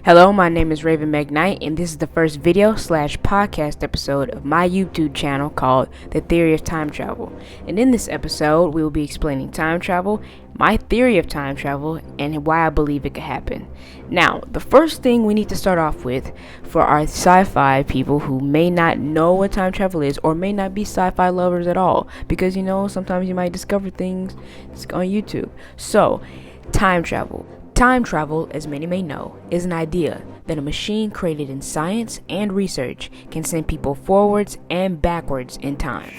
Hello, my name is Raven McKnight, and this is the first video/podcast episode of my YouTube channel called The Theory of Time Travel. And in this episode, we will be explaining time travel, my theory of time travel, and why I believe it could happen. Now, the first thing we need to start off with for our sci-fi people who may not know what time travel is or may not be sci-fi lovers at all, because sometimes you might discover things on YouTube. So, time travel. Time travel, as many may know, is an idea that a machine created in science and research can send people forwards and backwards in time.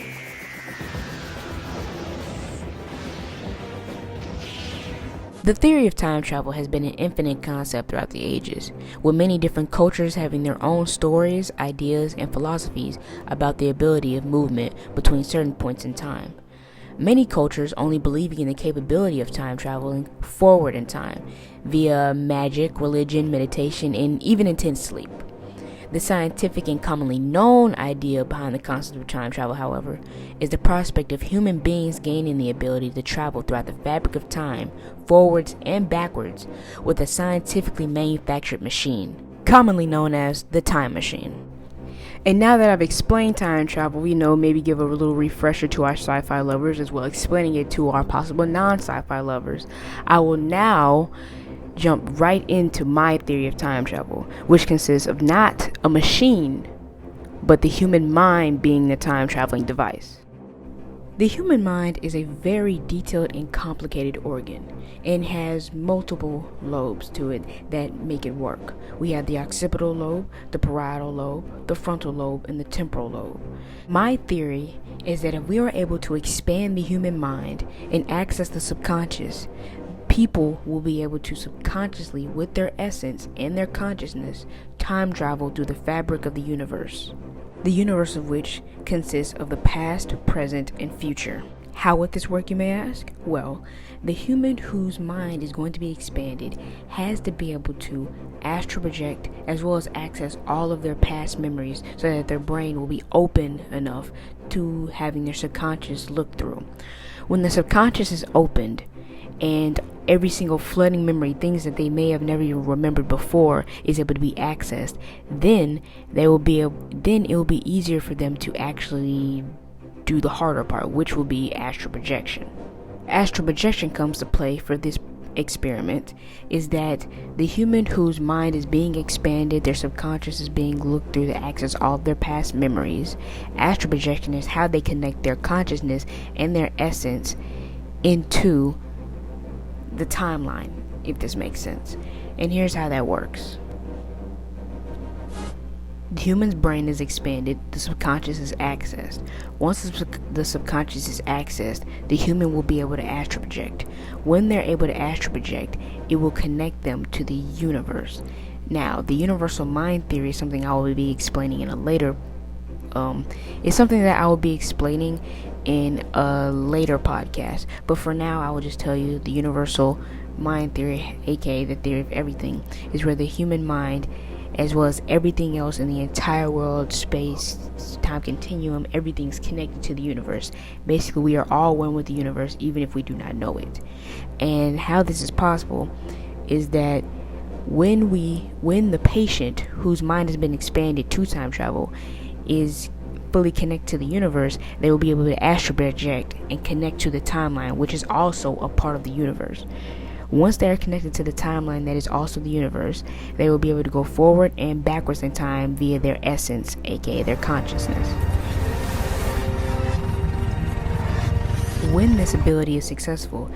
The theory of time travel has been an infinite concept throughout the ages, with many different cultures having their own stories, ideas, and philosophies about the ability of movement between certain points in time. Many cultures only believing in the capability of time traveling forward in time via magic, religion, meditation, and even intense sleep. The scientific and commonly known idea behind the concept of time travel, however, is the prospect of human beings gaining the ability to travel throughout the fabric of time, forwards and backwards, with a scientifically manufactured machine, commonly known as the time machine. And now that I've explained time travel, maybe give a little refresher to our sci-fi lovers as well, explaining it to our possible non-sci-fi lovers. I will now jump right into my theory of time travel, which consists of not a machine, but the human mind being the time traveling device. The human mind is a very detailed and complicated organ and has multiple lobes to it that make it work. We have the occipital lobe, the parietal lobe, the frontal lobe, and the temporal lobe. My theory is that if we are able to expand the human mind and access the subconscious, people will be able to subconsciously, with their essence and their consciousness, time travel through the fabric of the universe. The universe of which consists of the past, present, and future. How would this work, you may ask? Well, the human whose mind is going to be expanded has to be able to astral project as well as access all of their past memories so that their brain will be open enough to having their subconscious look through. When the subconscious is opened and every single flooding memory, things that they may have never even remembered before, is able to be accessed, then it will be easier for them to actually do the harder part, which will be astral projection. Astral projection comes to play for this experiment is that the human whose mind is being expanded, their subconscious is being looked through to access all of their past memories. Astral projection is how they connect their consciousness and their essence into the timeline, if this makes sense. And here's how that works. The human's brain is expanded, the subconscious is accessed. Once the subconscious is accessed, the human will be able to astral project. When they're able to astral project, it will connect them to the universe. Now, the universal mind theory is something I will be explaining in a later it's something that I will be explaining in a later podcast. But for now, I will just tell you the universal mind theory, aka the theory of everything, is where the human mind, as well as everything else in the entire world, space, time continuum, everything's connected to the universe. Basically, we are all one with the universe, even if we do not know it. And how this is possible is that when the patient whose mind has been expanded to time travel is fully connected to the universe, they will be able to astral project and connect to the timeline, which is also a part of the universe. Once they are connected to the timeline that is also the universe, they will be able to go forward and backwards in time via their essence, aka their consciousness. When this ability is successful,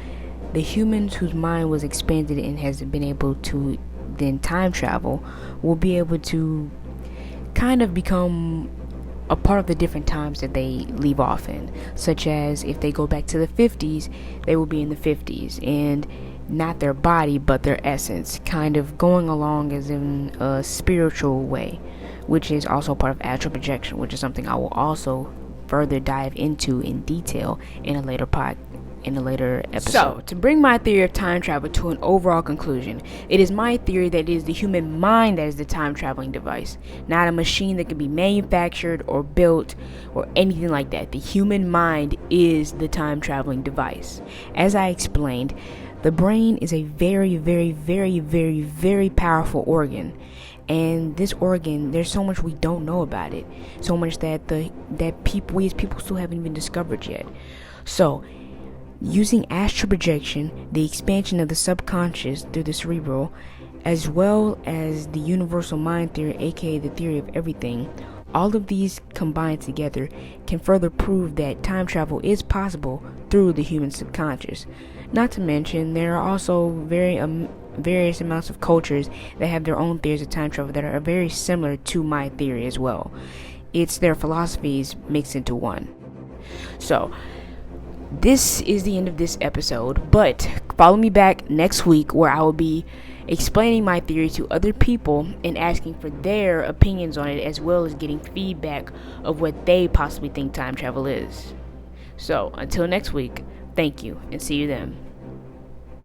the humans whose mind was expanded and has been able to then time travel will be able to kind of become a part of the different times that they leave off in, such as if they go back to the 50s, they will be in the 50s, and not their body but their essence, kind of going along as in a spiritual way, which is also part of astral projection, which is something I will also further dive into in detail in a later in a later episode. So, to bring my theory of time travel to an overall conclusion, it is my theory that it is the human mind that is the time traveling device, not a machine that can be manufactured or built or anything like that. The human mind is the time traveling device. As I explained, the brain is a very, very, very, very, very powerful organ. And this organ, there's so much we don't know about it. So much that we as people still haven't even discovered yet. So, using astral projection, the expansion of the subconscious through the cerebral, as well as the universal mind theory, aka the theory of everything, all of these combined together can further prove that time travel is possible through the human subconscious. Not to mention, there are also various amounts of cultures that have their own theories of time travel that are very similar to my theory as well. It's their philosophies mixed into one. So, this is the end of this episode, but follow me back next week where I will be explaining my theory to other people and asking for their opinions on it, as well as getting feedback of what they possibly think time travel is. So, until next week, thank you and see you then.